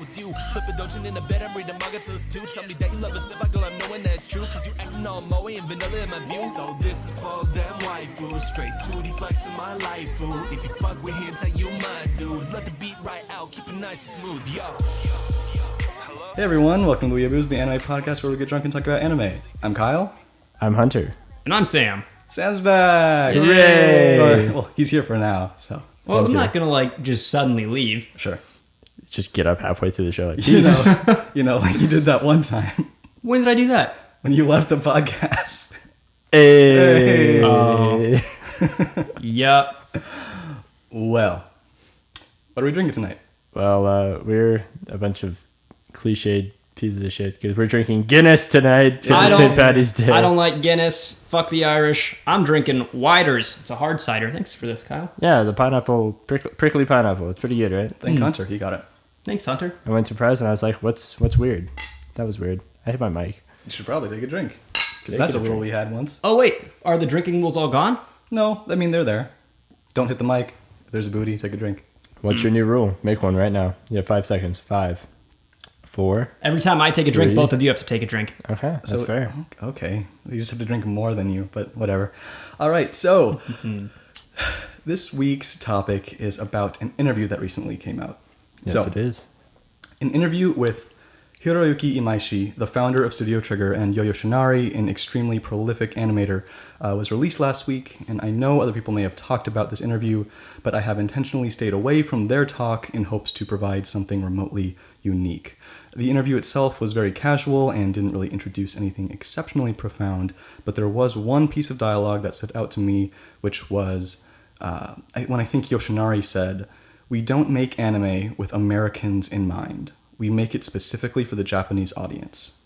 with you. Flip a doujin in the bed, I'm reading manga till it's two. Tell me that you love us if I go, I'm knowing that it's true. Cause you acting all moe and vanilla in my view. So this is for them waifus, straight 2D flex in my life, fool. If you fuck with hentai, you my dude. Let the beat right out, keep it nice and smooth, yo. Hey everyone, welcome to theweeabooze, the anime podcast where we get drunk and talk about anime. I'm Kyle. I'm Hunter. And I'm Sam. Sam's back! Hooray! Well, he's here for now, so. Well, Sam's I'm here. not gonna just suddenly leave. Sure. Just get up halfway through the show. Like, You know, like you did that one time When did I do that? when you left the podcast. hey. Yup. Well, what are we drinking tonight? Well, we're a bunch of cliched pieces of shit because we're drinking Guinness tonight because it's St. Paddy's Day. I don't like Guinness. Fuck the Irish. I'm drinking Widers. It's a hard cider. Thanks for this, Kyle. Yeah, the pineapple, prickly pineapple. It's pretty good, right? Thank Hunter, he got it. Thanks, Hunter. I went to Price and I was like, what's weird? That was weird. I hit my mic. You should probably take a drink. Because Take that's a a rule drink. we had once. Oh, wait. Are the drinking rules all gone? No, I mean, they're there. Don't hit the mic. If there's a booty, take a drink. What's your new rule? Make one right now. You have 5 seconds. 5, 4. Every time I take a drink, 3. both of you have to take a drink. Okay, that's So, fair. Okay. You just have to drink more than you, but whatever. All right, so this week's topic is about an interview that recently came out. Yes, so, it is. an interview with Yoshinari Imaishi, the founder of Studio Trigger, and Yoshinari, an extremely prolific animator, was released last week, and I know other people may have talked about this interview, but I have intentionally stayed away from their talk in hopes to provide something remotely unique. The interview itself was very casual and didn't really introduce anything exceptionally profound, but there was one piece of dialogue that stood out to me, which was when I think Yoshinari said, "We don't make anime with Americans in mind. We make it specifically for the Japanese audience."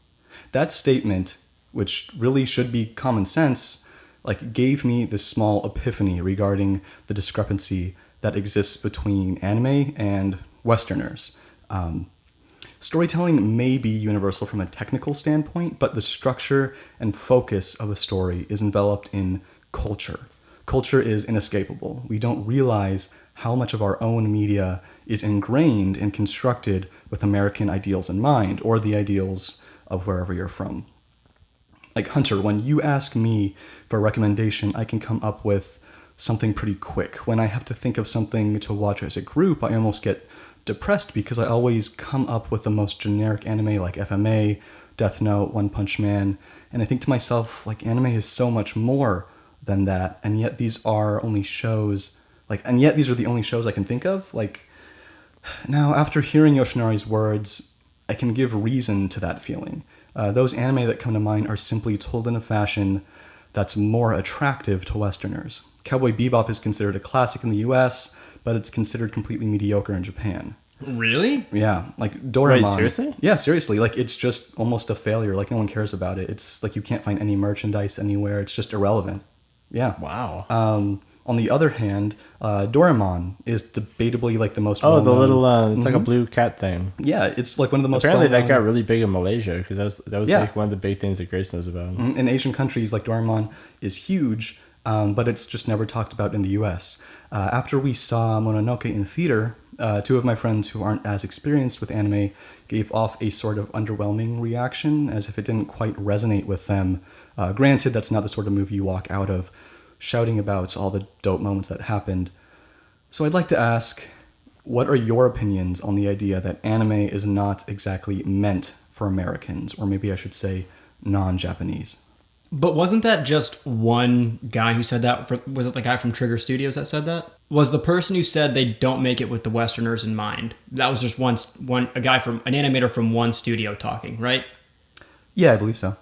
That statement, which really should be common sense, gave me this small epiphany regarding the discrepancy that exists between anime and Westerners. Storytelling may be universal from a technical standpoint, but the structure and focus of a story is enveloped in culture. Culture is inescapable. We don't realize how much of our own media is ingrained and constructed with American ideals in mind, or the ideals of wherever you're from. Like Hunter, when you ask me for a recommendation, I can come up with something pretty quick. When I have to think of something to watch as a group, I almost get depressed because I always come up with the most generic anime like FMA, Death Note, One Punch Man, and I think to myself, anime is so much more than that, and yet these are only shows, and yet these are the only shows I can think of. Now, after hearing Yoshinari's words, I can give reason to that feeling. Those anime that come to mind are simply told in a fashion that's more attractive to Westerners. Cowboy Bebop is considered a classic in the US, but it's considered completely mediocre in Japan. Really? Yeah, Doraemon. Wait, seriously? Yeah, seriously. It's just almost a failure. No one cares about it. It's you can't find any merchandise anywhere. It's just irrelevant. Yeah. Wow. On the other hand, Doraemon is debatably the most Oh, the well-known- little, it's like a blue cat thing. Yeah, it's one of the most Apparently that well-known- got really big in Malaysia because that was Yeah. one of the big things that Grace knows about. In Asian countries, Doraemon is huge, but it's just never talked about in the US. After we saw Mononoke in theater, two of my friends who aren't as experienced with anime gave off a sort of underwhelming reaction, as if it didn't quite resonate with them. Granted, that's not the sort of movie you walk out of shouting about all the dope moments that happened. So I'd like to ask, what are your opinions on the idea that anime is not exactly meant for Americans, or maybe I should say non-Japanese? But wasn't that just one guy who said that? Was it the guy from Trigger Studios that said that? Was the person who said they don't make it with the Westerners in mind? That was just a guy from an animator from one studio talking, right? Yeah, I believe so.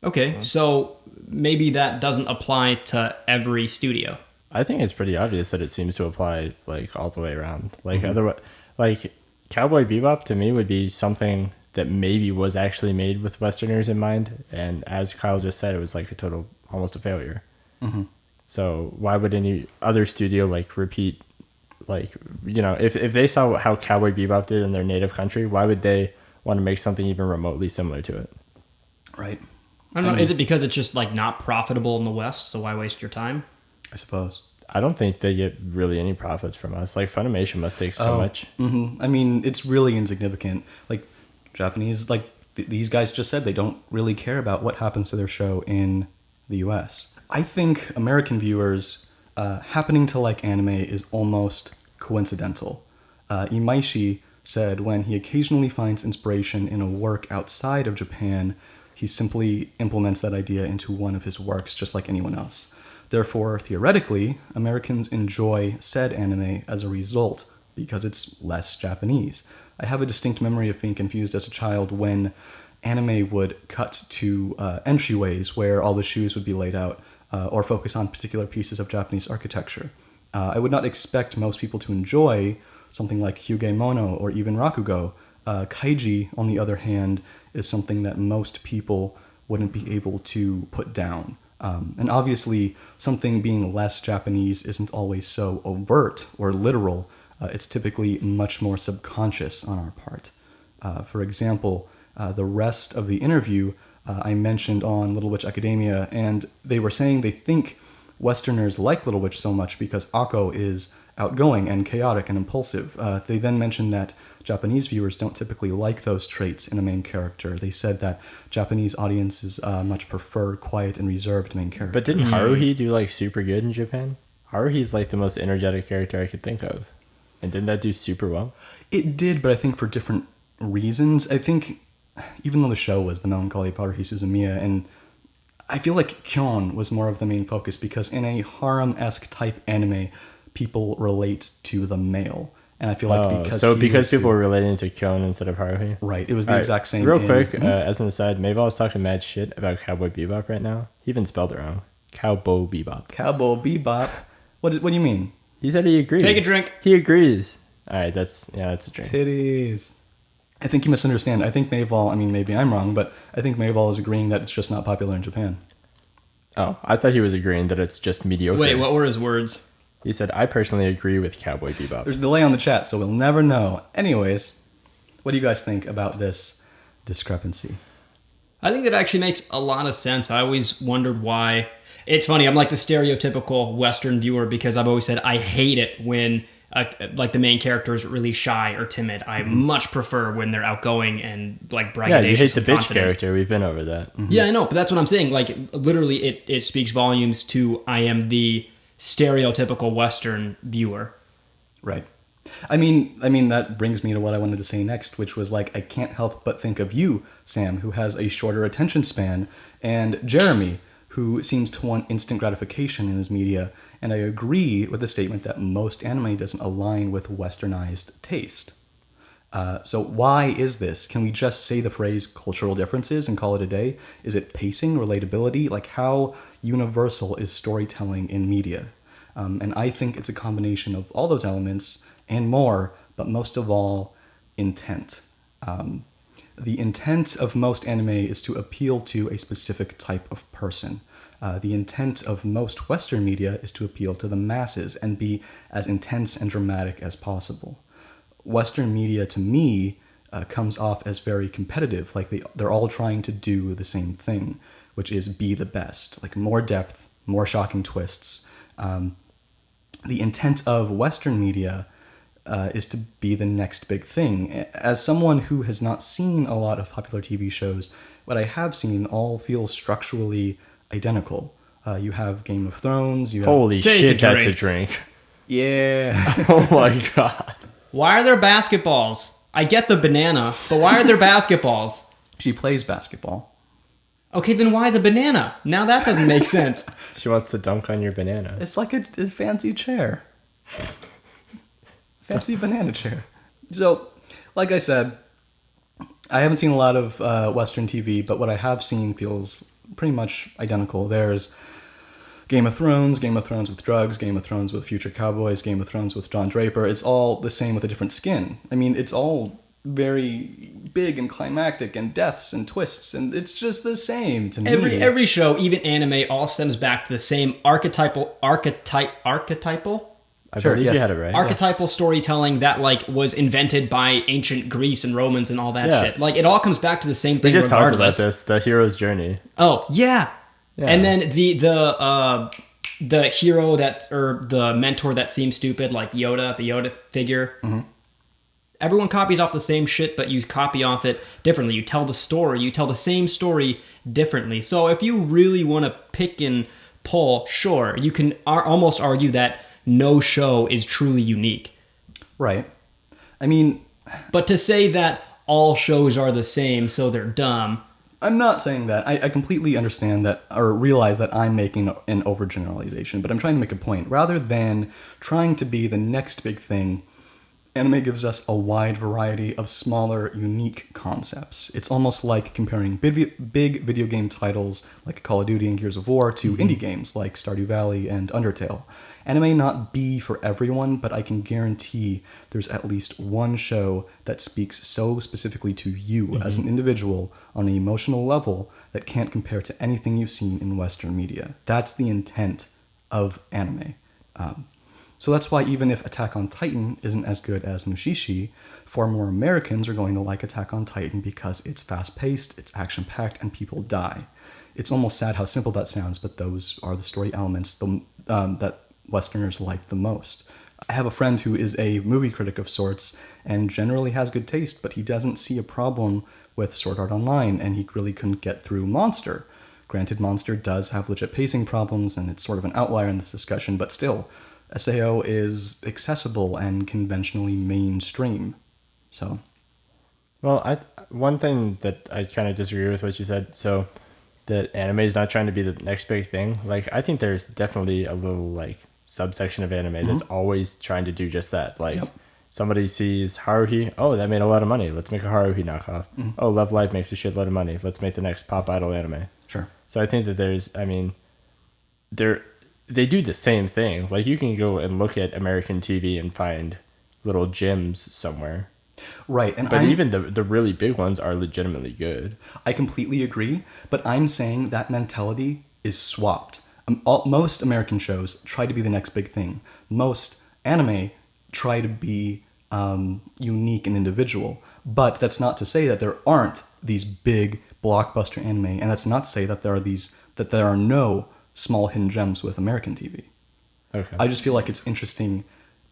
Okay, so maybe that doesn't apply to every studio. I think it's pretty obvious that it seems to apply all the way around. Otherwise, Cowboy Bebop to me would be something that maybe was actually made with Westerners in mind, and as Kyle just said, it was almost a failure. Mm-hmm. So why would any other studio repeat, if they saw how Cowboy Bebop did in their native country, why would they want to make something even remotely similar to it? Right. I don't know. Is it because it's just not profitable in the West? So why waste your time? I suppose. I don't think they get really any profits from us. Like Funimation must take so much. I mean, it's really insignificant. Like Japanese, like these guys just said, they don't really care about what happens to their show in the US. I think American viewers happening to like anime is almost coincidental. Imaishi said when he occasionally finds inspiration in a work outside of Japan, he simply implements that idea into one of his works just like anyone else. Therefore, theoretically, Americans enjoy said anime as a result because it's less Japanese. I have a distinct memory of being confused as a child when anime would cut to entryways where all the shoes would be laid out or focus on particular pieces of Japanese architecture. I would not expect most people to enjoy something like Hyuge Mono or even Rakugo. Kaiji, on the other hand, is something that most people wouldn't be able to put down. And obviously, something being less Japanese isn't always so overt or literal. It's typically much more subconscious on our part. For example, the rest of the interview I mentioned on Little Witch Academia, and they were saying they think Westerners like Little Witch so much because Akko is outgoing and chaotic and impulsive. They then mentioned that Japanese viewers don't typically like those traits in a main character. They said that Japanese audiences much prefer quiet and reserved main characters. But didn't Haruhi do like super good in Japan? Haruhi's like the most energetic character I could think of. And didn't that do super well? It did, but I think for different reasons. I think even though the show was the melancholy of Haruhi Suzumiya, and I feel like Kyon was more of the main focus because in a harem-esque type anime, people relate to the male. And I feel like because people were relating to Kyon instead of Haruhi. Right, it was the exact same. Real quick, as an aside, Mayval is talking mad shit about Cowboy Bebop right now. He even spelled it wrong. Cowboy Bebop. Cowboy Bebop. What do you mean? He said he agrees. Take a drink. He agrees. All right, that's a drink. Titties. I think you misunderstand. I think Mayval, I mean, maybe I'm wrong, but I think Mayval is agreeing that it's just not popular in Japan. Oh, I thought he was agreeing that it's just mediocre. Wait, what were his words? He said, I personally agree with Cowboy Bebop. There's a delay on the chat, so we'll never know. Anyways, what do you guys think about this discrepancy? I think that actually makes a lot of sense. I always wondered why. It's funny, I'm like the stereotypical Western viewer because I've always said I hate it when like the main character is really shy or timid. I much prefer when they're outgoing and like braggadocious. Yeah, you hate the bitch confident. character. We've been over that. Mm-hmm. Yeah, I know, but that's what I'm saying. Like literally, it speaks volumes to I am the stereotypical Western viewer. Right. I mean that brings me to what I wanted to say next, which was like I can't help but think of you, Sam, who has a shorter attention span, and Jeremy, who seems to want instant gratification in his media, and I agree with the statement that most anime doesn't align with westernized taste. So why is this? Can we just say the phrase cultural differences and call it a day? Is it pacing, relatability? Like how universal is storytelling in media? And I think it's a combination of all those elements and more, but most of all, intent. The intent of most anime is to appeal to a specific type of person. The intent of most Western media is to appeal to the masses and be as intense and dramatic as possible. Western media, to me, comes off as very competitive, like they're all trying to do the same thing, which is be the best, like more depth, more shocking twists. The intent of Western media is to be the next big thing. As someone who has not seen a lot of popular TV shows, what I have seen all feel structurally identical. You have Game of Thrones. You have... Holy shit, that's a drink. Yeah. Oh my god. Why are there basketballs? I get the banana, but why are there basketballs? She plays basketball. Okay, then why the banana? Now that doesn't make sense. She wants to dunk on your banana. It's like a fancy chair. Fancy banana chair. So, like I said, I haven't seen a lot of Western TV, but what I have seen feels pretty much identical. There's Game of Thrones with drugs, Game of Thrones with future cowboys, Game of Thrones with John Draper. It's all the same with a different skin. I mean, it's all very big and climactic and deaths and twists, and it's just the same to me. Every show, even anime, all stems back to the same archetypal. I believe yes. you had it right. Archetypal storytelling that like was invented by ancient Greece and Romans and all that Yeah. shit. Like it all comes back to the same We thing. just talked about regardless. this, the hero's journey. Oh yeah. Yeah. And then the the hero or the mentor that seems stupid, like Yoda, the Yoda figure. Everyone copies off the same shit, but you copy off it differently. You tell the same story differently. So if you really want to pick and pull, sure, you can almost argue that no show is truly unique. Right. I mean... But to say that all shows are the same, so they're dumb... I'm not saying that. I completely understand that, or realize that I'm making an overgeneralization, but I'm trying to make a point. Rather than trying to be the next big thing, anime gives us a wide variety of smaller, unique concepts. It's almost like comparing big video game titles like Call of Duty and Gears of War to indie games like Stardew Valley and Undertale. Anime may not be for everyone, but I can guarantee there's at least one show that speaks so specifically to you as an individual on an emotional level that can't compare to anything you've seen in Western media. That's the intent of anime. So that's why even if Attack on Titan isn't as good as Mushishi, far more Americans are going to like Attack on Titan because it's fast-paced, it's action-packed, and people die. It's almost sad how simple that sounds, but those are the story elements that Westerners like the most. I have a friend who is a movie critic of sorts and generally has good taste, but he doesn't see a problem with Sword Art Online, and he really couldn't get through Monster. Granted, Monster does have legit pacing problems, and it's sort of an outlier in this discussion, but still, SAO is accessible and conventionally mainstream. So, well, one thing that I kind of disagree with what you said. So, that anime is not trying to be the next big thing. Like, I think there's definitely a little like subsection of anime that's always trying to do just that. Like, somebody sees Haruhi, oh, that made a lot of money. Let's make a Haruhi knockoff. Oh, Love Live makes a shitload of money. Let's make the next pop idol anime. sure. So I think that they do the same thing. Like, you can go and look at American TV and find little gems somewhere. Right. But even the really big ones are legitimately good. I completely agree, but I'm saying that mentality is swapped. Most American shows try to be the next big thing. Most anime try to be unique and individual. But that's not to say that there aren't these big blockbuster anime, and that's not to say that there are no small hidden gems with American TV. Okay. I just feel like it's interesting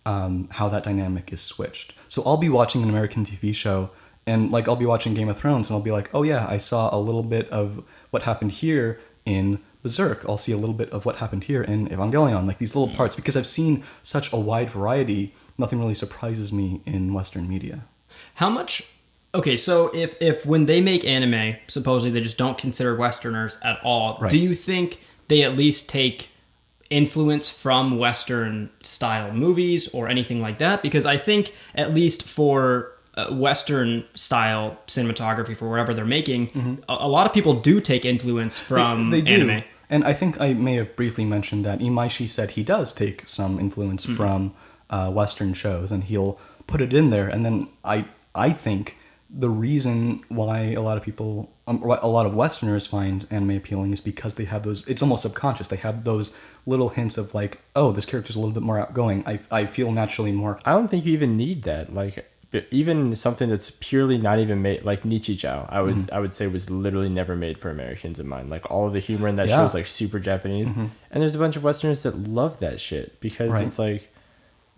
how that dynamic is switched. So I'll be watching an American TV show, and like I'll be watching Game of Thrones, and I'll be like, oh yeah, I saw a little bit of what happened here in Berserk. I'll see a little bit of what happened here in Evangelion, like these little parts, because I've seen such a wide variety. Nothing really surprises me in Western media. How much... Okay, so if when they make anime, supposedly they just don't consider Westerners at all, Right. do you think they at least take influence from Western style movies or anything like that? Because I think at least for Western style cinematography for whatever they're making, a lot of people do take influence from they do. anime. And I think I may have briefly mentioned that Imaishi said he does take some influence from Western shows, and he'll put it in there. And then I think the reason why a lot of Westerners find anime appealing is because they have those, it's almost subconscious, they have those little hints of like, oh, this character's a little bit more outgoing. I feel naturally more... I don't think you even need that. Like, even something that's purely not even made, like Nichijou, I would say was literally never made for Americans in mind. Like, all of the humor in that show is like super Japanese. And there's a bunch of Westerners that love that shit because it's like,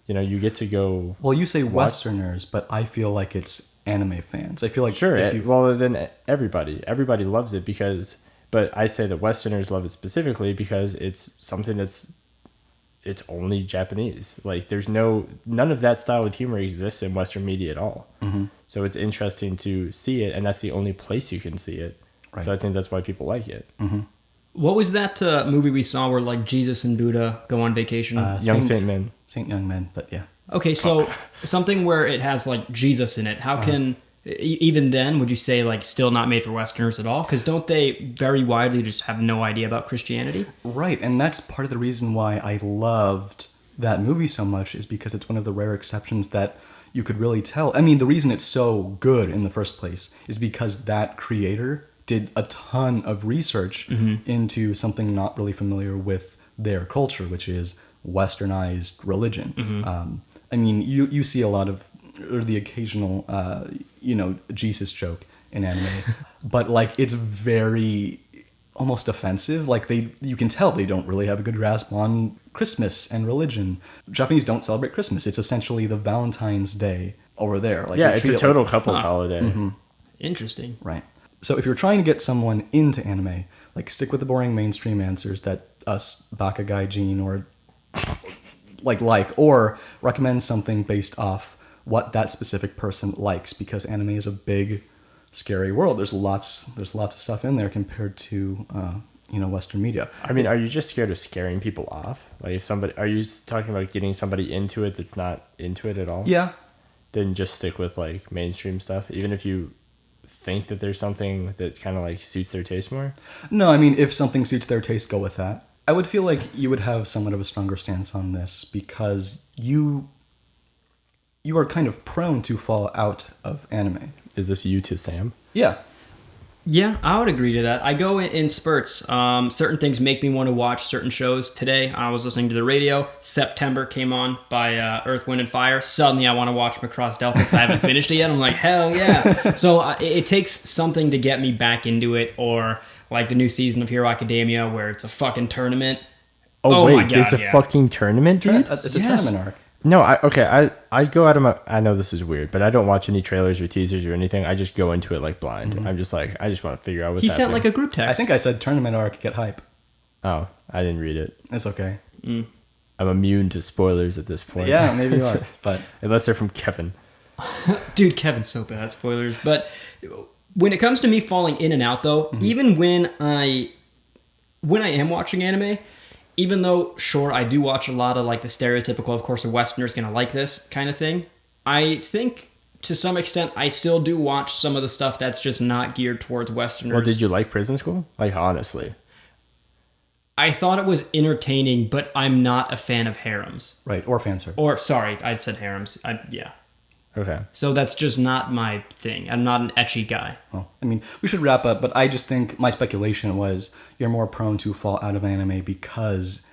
you know, you get to go... Well, you say Westerners, but I feel like it's anime fans. I feel like... Sure, well, then everybody loves it because... But I say that Westerners love it specifically because it's something it's only Japanese. Like, there's none of that style of humor exists in Western media at all. So it's interesting to see it, and that's the only place you can see it. Right. So I think that's why people like it. What was that movie we saw where like Jesus and Buddha go on vacation? Young Saint Men. Saint Young Men, but yeah. Okay, so something where it has like Jesus in it, how can, even then, would you say like still not made for Westerners at all? Because don't they very widely just have no idea about Christianity? Right, and that's part of the reason why I loved that movie so much, is because it's one of the rare exceptions that you could really tell. I mean, the reason it's so good in the first place is because that creator did a ton of research into something not really familiar with their culture, which is westernized religion. I mean, you see a lot of, or the occasional, Jesus joke in anime, but like it's very almost offensive. Like you can tell they don't really have a good grasp on Christmas and religion. Japanese don't celebrate Christmas. It's essentially the Valentine's Day over there. Like, Yeah, they it's treat a it total like, couples holiday. Interesting. right. So if you're trying to get someone into anime, like, stick with the boring mainstream answers that us Baka Gaijin or or recommend something based off what that specific person likes, because anime is a big, scary world. There's lots of stuff in there compared to Western media. I mean, are you just scared of scaring people off? Like, are you talking about getting somebody into it that's not into it at all? Yeah. Then just stick with like mainstream stuff, even if you think that there's something that kind of like suits their taste more. No, I mean, if something suits their taste, go with that. I would feel like you would have somewhat of a stronger stance on this because you are kind of prone to fall out of anime. Is this you to Sam? Yeah. Yeah, I would agree to that. I go in spurts. Certain things make me want to watch certain shows. Today, I was listening to the radio. September came on by Earth, Wind, and Fire. Suddenly, I want to watch Macross Delta because I haven't finished it yet. I'm like, hell yeah. So it takes something to get me back into it, or like the new season of Hero Academia where it's a fucking tournament. Oh my wait, God, there's a yeah. fucking tournament, dude? It's a Yes. tournament arc. No, I'd go out of my... I know this is weird, but I don't watch any trailers or teasers or anything. I just go into it like blind. I'm just like, I just want to figure out what's He happening. sent like a group I text. think I said tournament arc, get hype. Oh, I didn't read it. It's okay. I'm immune to spoilers at this point. Yeah, maybe you are. But Unless they're from Kevin. Dude, Kevin's so bad. Spoilers. But when it comes to me falling in and out, though, even when I am watching anime, even though, sure, I do watch a lot of like the stereotypical, of course, a Westerner's gonna like this kind of thing, I think to some extent I still do watch some of the stuff that's just not geared towards Westerners. Well, did you like Prison School? Like, honestly. I thought it was entertaining, but I'm not a fan of harems. right, or fan service. Or, sorry, I said harems. Yeah. Okay. So that's just not my thing. I'm not an ecchi guy. Well, I mean, we should wrap up, but I just think my speculation was you're more prone to fall out of anime because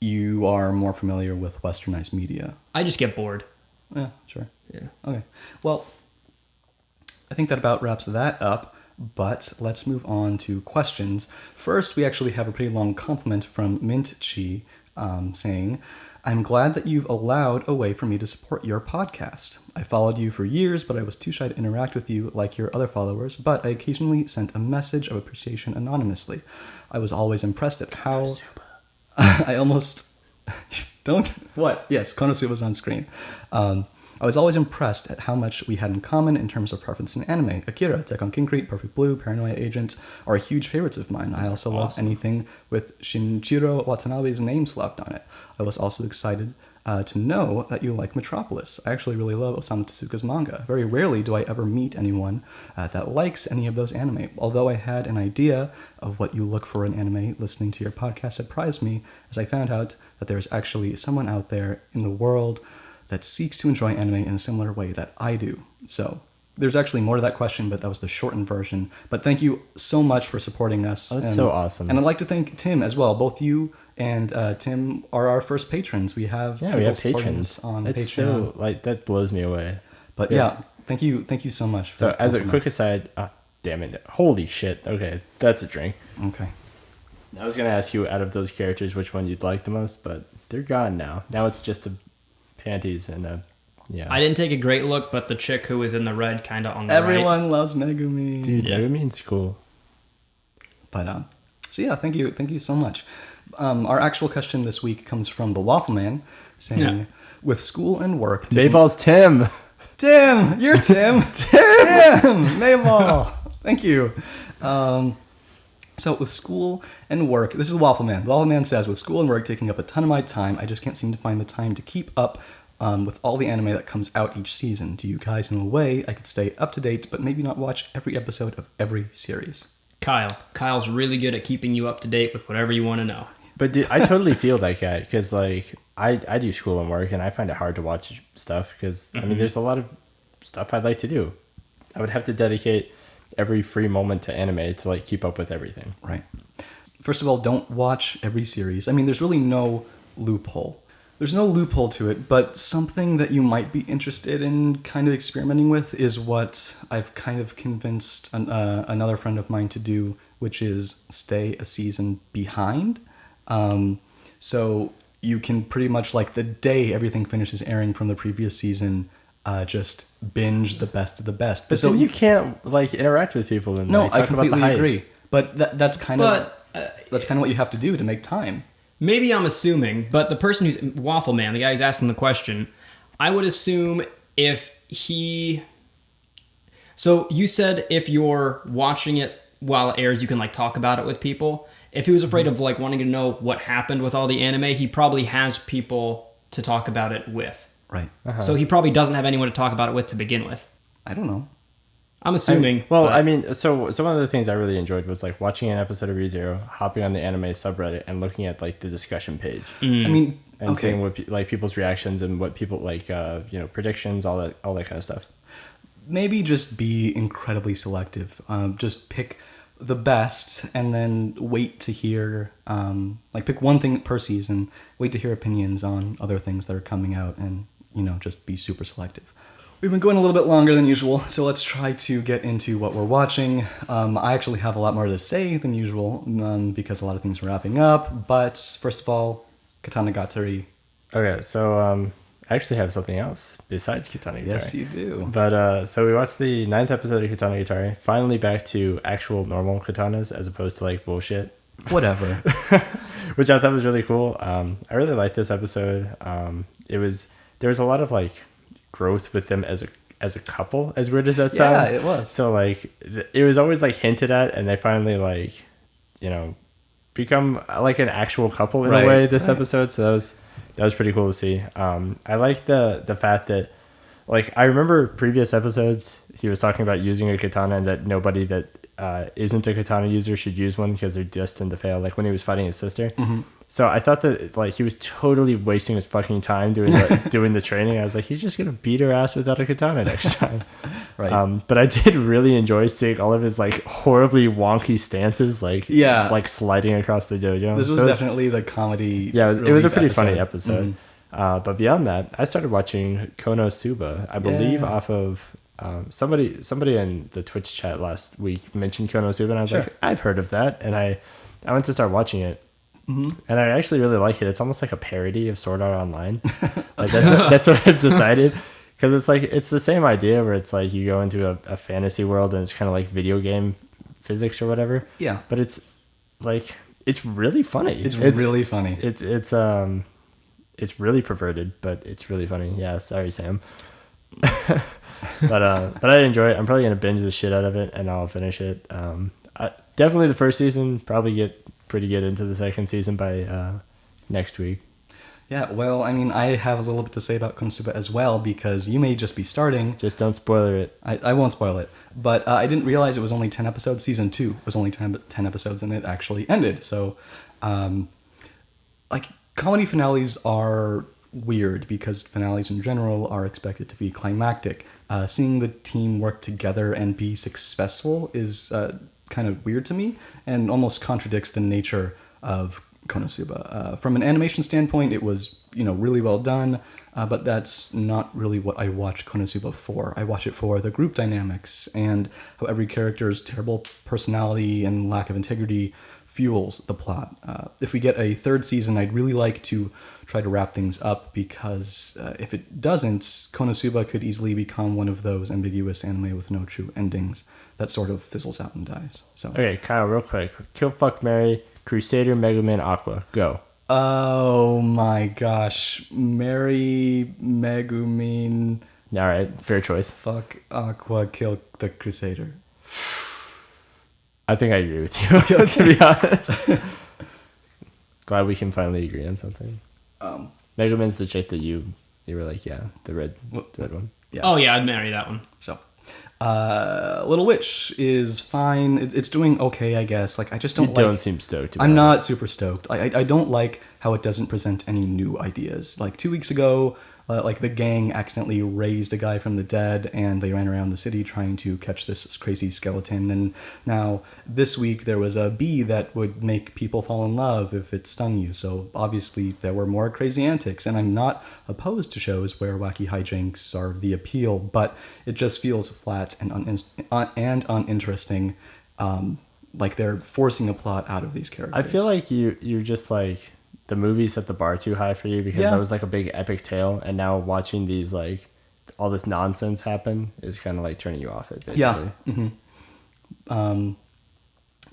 you are more familiar with Westernized media. I just get bored. Yeah, sure. Yeah. Okay. Well, I think that about wraps that up, but let's move on to questions. First, we actually have a pretty long compliment from Mint Chi saying, I'm glad that you've allowed a way for me to support your podcast. I followed you for years, but I was too shy to interact with you like your other followers, but I occasionally sent a message of appreciation anonymously. I was always impressed at how... I almost... Don't... What? Yes, Konosuba's on screen. I was always impressed at how much we had in common in terms of preference in anime. Akira, Attack on Concrete, Perfect Blue, Paranoia Agents are huge favorites of mine. I also love anything with Shinichiro Watanabe's name slapped on it. I was also excited to know that you like Metropolis. I actually really love Osamu Tezuka's manga. Very rarely do I ever meet anyone that likes any of those anime. Although I had an idea of what you look for in anime, listening to your podcast surprised me as I found out that there is actually someone out there in the world that seeks to enjoy anime in a similar way that I do. So there's actually more to that question, but that was the shortened version. But thank you so much for supporting us. Oh, that's so awesome. And I'd like to thank Tim as well. Both you and Tim are our first patrons. We have We people have supporting patrons us on It's Patreon. so, like, that blows me away. But Yeah. thank you so much. So, for as a compliment. quick aside, damn it. Holy shit. Okay, that's a drink. Okay. I was going to ask you, out of those characters, which one you'd like the most, but they're gone now. Now it's just a panties and a... Yeah. I didn't take a great look, but the chick who was in the red kind of on the right. Everyone loves Megumi. Dude, Yeah. Megumi's cool. But so yeah, thank you so much. Our actual question this week comes from the Waffle Man, saying, Yeah. with school and work, Mayval's Tim. Tim, you're Tim. Tim, Mayball. Thank you. So with school and work, this is the Waffle Man. The Waffle Man says, with school and work taking up a ton of my time, I just can't seem to find the time to keep up with all the anime that comes out each season. Do you guys know a way I could stay up to date, but maybe not watch every episode of every series? Kyle's really good at keeping you up to date with whatever you want to know. But dude, I totally feel that guy because, like, I do school and work, and I find it hard to watch stuff because, I mean, there's a lot of stuff I'd like to do. I would have to dedicate every free moment to anime to, like, keep up with everything. Right. First of all, don't watch every series. I mean, there's really no loophole. There's no loophole to it, but something that you might be interested in kind of experimenting with is what I've kind of convinced another friend of mine to do which is stay a season behind. So you can pretty much, like, the day everything finishes airing from the previous season, just binge the best of the best. But so then you can't like interact with people and no, like, I talk about the completely hype. agree. But that's kind of But what you have to do to make time. maybe I'm assuming, but the person who's Waffle Man, the guy who's asking the question, I would assume if he. So you said if you're watching it while it airs, you can like talk about it with people. If he was afraid of like wanting to know what happened with all the anime, he probably has people to talk about it with. Right. So he probably doesn't have anyone to talk about it with to begin with. I don't know. I'm assuming. Well, but- I mean, so one of the things I really enjoyed was like watching an episode of ReZero, hopping on the anime subreddit, and looking at like the discussion page, I mean, and seeing what like people's reactions and what people like, predictions, all that kind of stuff. maybe just be incredibly selective. Just pick the best and then wait to hear, pick one thing per season, wait to hear opinions on other things that are coming out, and, just be super selective. We've been going a little bit longer than usual, so let's try to get into what we're watching. I actually have a lot more to say than usual, because a lot of things are wrapping up, but first of all, Katana Gatari. Okay, so I actually have something else besides Katana Gatari. Yes, you do. But so we watched the 9th episode of Katana Gatari. Finally back to actual normal katanas as opposed to like bullshit, Whatever. which I thought was really cool. I really liked this episode. There was a lot of like growth with them as a couple. As weird as that sounds, Yeah, it was. So like it was always like hinted at, and they finally like become like an actual couple in a way this episode. So that was pretty cool to see. I like the fact that, like, I remember previous episodes he was talking about using a katana and that nobody that isn't a katana user should use one because they're destined to fail, like when he was fighting his sister. So I thought that like he was totally wasting his fucking time doing the training. I was like, he's just gonna beat her ass without a katana next time. Right. But I did really enjoy seeing all of his like horribly wonky stances, like like sliding across the dojo. This was definitely the comedy. Yeah, it was a pretty episode. funny episode. But beyond that, I started watching Konosuba. I believe off of somebody in the Twitch chat last week mentioned Konosuba, and I was like, I've heard of that, and I went to start watching it. And I actually really like it. It's almost like a parody of Sword Art Online. Like that's what I've decided, because it's like it's the same idea where it's like you go into a fantasy world and it's kind of like video game physics or whatever. Yeah. But it's like it's really funny. It's really funny. It's really perverted, but it's really funny. Yeah, sorry, Sam. but I enjoy it. I'm probably gonna binge the shit out of it, and I'll finish it. Definitely the first season. Probably get pretty good into the second season by next week. Yeah, well, I mean, I have a little bit to say about Konosuba as well, because you may just be starting. Just don't spoiler it. I won't spoil it. But I didn't realize it was only 10 episodes. Season 2 was only 10 episodes, and it actually ended. So, comedy finales are weird, because finales in general are expected to be climactic. Seeing the team work together and be successful is kind of weird to me, and almost contradicts the nature of Konosuba. From an animation standpoint, it was really well done, but that's not really what I watch Konosuba for. I watch it for the group dynamics and how every character's terrible personality and lack of integrity fuels the plot. If we get a third season, I'd really like to try to wrap things up, because if it doesn't, Konosuba could easily become one of those ambiguous anime with no true endings that sort of fizzles out and dies. So Okay, Kyle, real quick. Kill, fuck, marry, Crusader, Megumin, Aqua. Go. Oh my gosh. Mary, Megumin, All right, fair choice. fuck Aqua, kill the Crusader. I think I agree with you, to be honest. Glad we can finally agree on something. Megumin's the chick that you were like, yeah, the red one. Yeah. Oh yeah, I'd marry that one. So, Little Witch is fine. It's doing okay, I guess. Like, I just don't You like... don't seem stoked about I'm it. not super stoked. I don't like how it doesn't present any new ideas. Like 2 weeks ago, the gang accidentally raised a guy from the dead, and they ran around the city trying to catch this crazy skeleton. And now this week there was a bee that would make people fall in love if it stung you. So obviously there were more crazy antics, and I'm not opposed to shows where wacky hijinks are the appeal, but it just feels flat and uninteresting. like they're forcing a plot out of these characters. I feel like you're just like the movie set the bar too high for you because that was like a big epic tale, and now watching these like all this nonsense happen is kind of like turning you off it, basically. Yeah.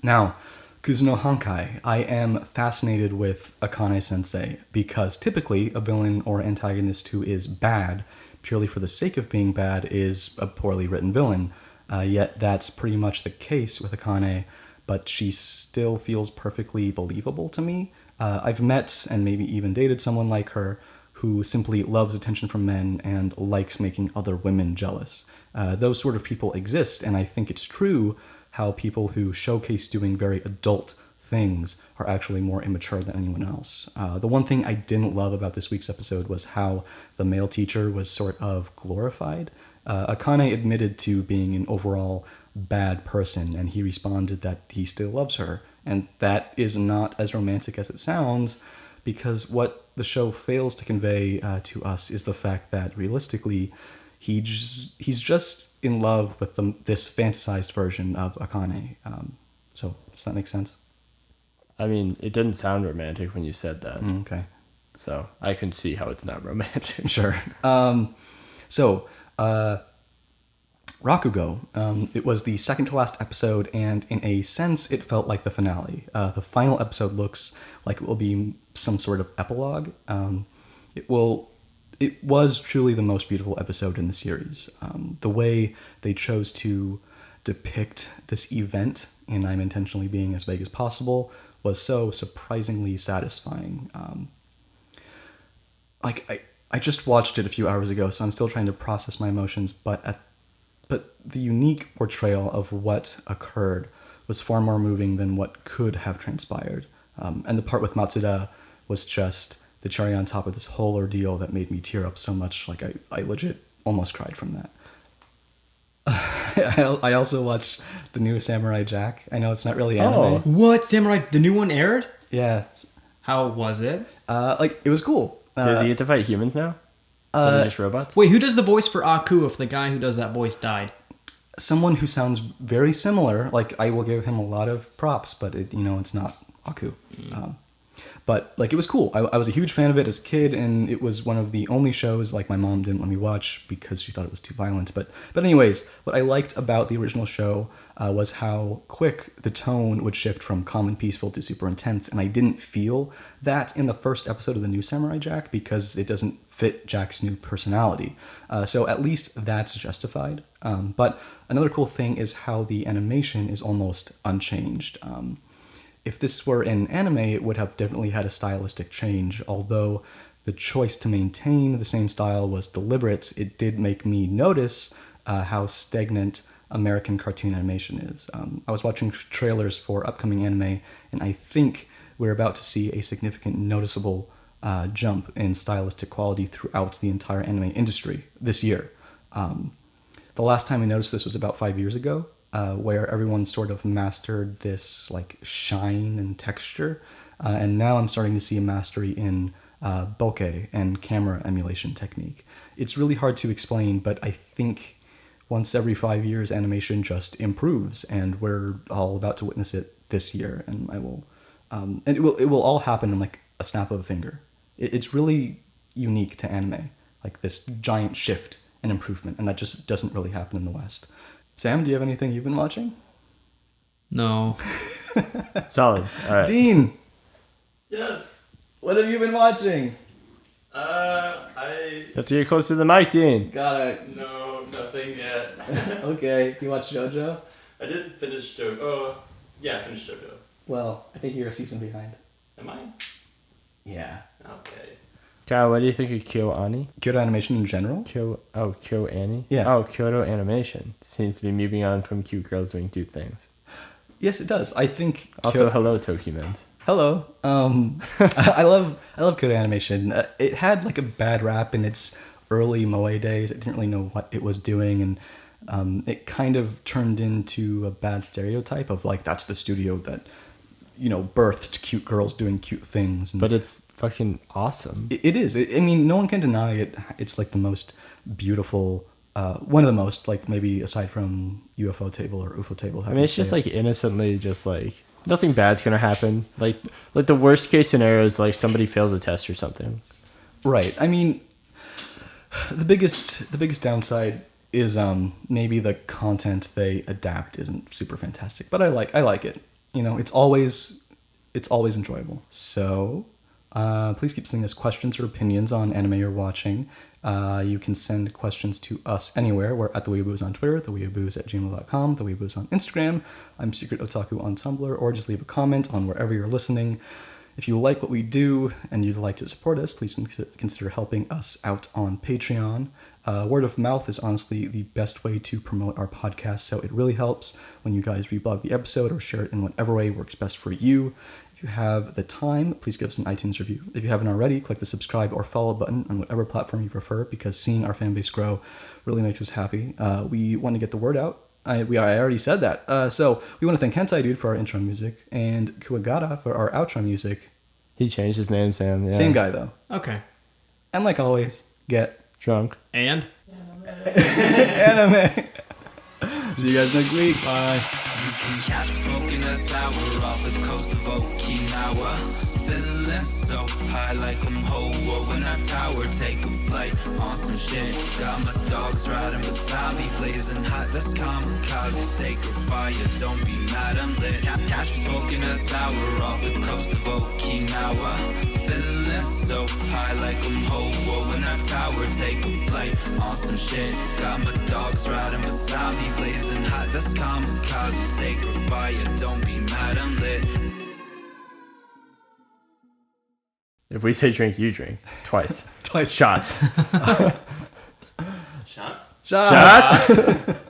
Now, Kuzuno Hankai, I am fascinated with Akane Sensei because typically a villain or antagonist who is bad purely for the sake of being bad is a poorly written villain. Yet that's pretty much the case with Akane, but she still feels perfectly believable to me. I've met and maybe even dated someone like her who simply loves attention from men and likes making other women jealous. Those sort of people exist, and I think it's true how people who showcase doing very adult things are actually more immature than anyone else. The one thing I didn't love about this week's episode was how the male teacher was sort of glorified. Akane admitted to being an overall bad person, and he responded that he still loves her. And that is not as romantic as it sounds, because what the show fails to convey to us is the fact that realistically, he's just in love with this fantasized version of Akane. So does that make sense? I mean, it didn't sound romantic when you said that. Okay. So I can see how it's not romantic. Sure. Rakugo, it was the second to last episode, and in a sense, it felt like the finale. The final episode looks like it will be some sort of epilogue. It was truly the most beautiful episode in the series. The way they chose to depict this event, and I'm intentionally being as vague as possible, was so surprisingly satisfying. I just watched it a few hours ago, so I'm still trying to process my emotions, but the unique portrayal of what occurred was far more moving than what could have transpired. And the part with Matsuda was just the cherry on top of this whole ordeal that made me tear up so much. Like, I legit almost cried from that. I also watched the new Samurai Jack. I know it's not really anime. Oh. What? Samurai, the new one aired? Yeah. How was it? It was cool. Does he get to fight humans now? Instead of just robots? Wait, who does the voice for Aku if the guy who does that voice died? Someone who sounds very similar. Like, I will give him a lot of props, but it's not Aku. But it was cool. I was a huge fan of it as a kid, and it was one of the only shows my mom didn't let me watch because she thought it was too violent. But anyways, what I liked about the original show was how quick the tone would shift from calm and peaceful to super intense, and I didn't feel that in the first episode of the new Samurai Jack because it doesn't fit Jack's new personality. So at least that's justified. But another cool thing is how the animation is almost unchanged. If this were an anime, it would have definitely had a stylistic change. Although the choice to maintain the same style was deliberate, it did make me notice how stagnant American cartoon animation is. I was watching trailers for upcoming anime, and I think we're about to see a significant noticeable jump in stylistic quality throughout the entire anime industry this year. The last time I noticed this was about 5 years ago, where everyone sort of mastered this shine and texture, and now I'm starting to see a mastery in bokeh and camera emulation technique. It's really hard to explain, but I think once every 5 years animation just improves, and we're all about to witness it this year, and it will all happen in a snap of a finger. It's really unique to anime, this giant shift and improvement, and that just doesn't really happen in the West. Sam, do you have anything you've been watching? No. Solid. All right. Dean, Yes. what have you been watching? I You have to get close to the mic, Dean. no nothing yet. Okay, you watched JoJo? I did finish JoJo. Oh, yeah, I finished JoJo. Well, I think you're a season behind. Am I? Yeah. Okay. Kyle, what do you think of Kyo Ani? Kyoto Animation in general? Kyo Ani? Yeah. Oh, Kyoto Animation. Seems to be moving on from cute girls doing cute things. Yes, it does. I think. Also, hello, Tokimend. Hello. I love Kyoto Animation. It had a bad rap in its early moe days. It didn't really know what it was doing, and it kind of turned into a bad stereotype of that's the studio that birthed cute girls doing cute things. And But it's fucking awesome. it is. I mean, no one can deny it. It's the most beautiful one of the most, like maybe aside from UFO Table or UFO Table. I mean, it's just like innocently, just like nothing bad's gonna happen. Like the worst case scenario is like somebody fails a test or something. Right. I mean, the biggest downside is maybe the content they adapt isn't super fantastic, but I like it. You know, it's always enjoyable. So please keep sending us questions or opinions on anime you're watching. You can send questions to us anywhere. We're at theweeabooze on Twitter, theweeabooze@gmail.com, theweeabooze on Instagram. I'm Secret Otaku on Tumblr, or just leave a comment on wherever you're listening. If you like what we do and you'd like to support us, please consider helping us out on Patreon. Word of mouth is honestly the best way to promote our podcast, so it really helps when you guys reblog the episode or share it in whatever way works best for you. If you have the time, please give us an iTunes review. If you haven't already, click the subscribe or follow button on whatever platform you prefer, because seeing our fan base grow really makes us happy. We want to get the word out. I already said that. So we want to thank Hentai Dude for our intro music and Kuwagata for our outro music. He changed his name, Sam. Yeah. Same guy, though. Okay. And like always, get drunk. And? Anime. See you guys next week. Bye. You can catch me smoking a sour off the coast of Okinawa. Feeling so high like I'm Ho-Oh in a tower. Take a flight on some shit. Got my dogs riding beside me, blazing hot. That's kamikaze, sacred fire. Don't be mad, I'm lit. Catch me smoking a sour off the coast of Okinawa. Feeling so high like I'm Ho-Oh in a tower. Take a flight on some shit. Got my dogs riding beside me, blazing hot. That's kamikaze, sacred fire. Don't be mad, I'm lit. If we say drink, you drink. Twice. Twice. Shots. Shots? Shots.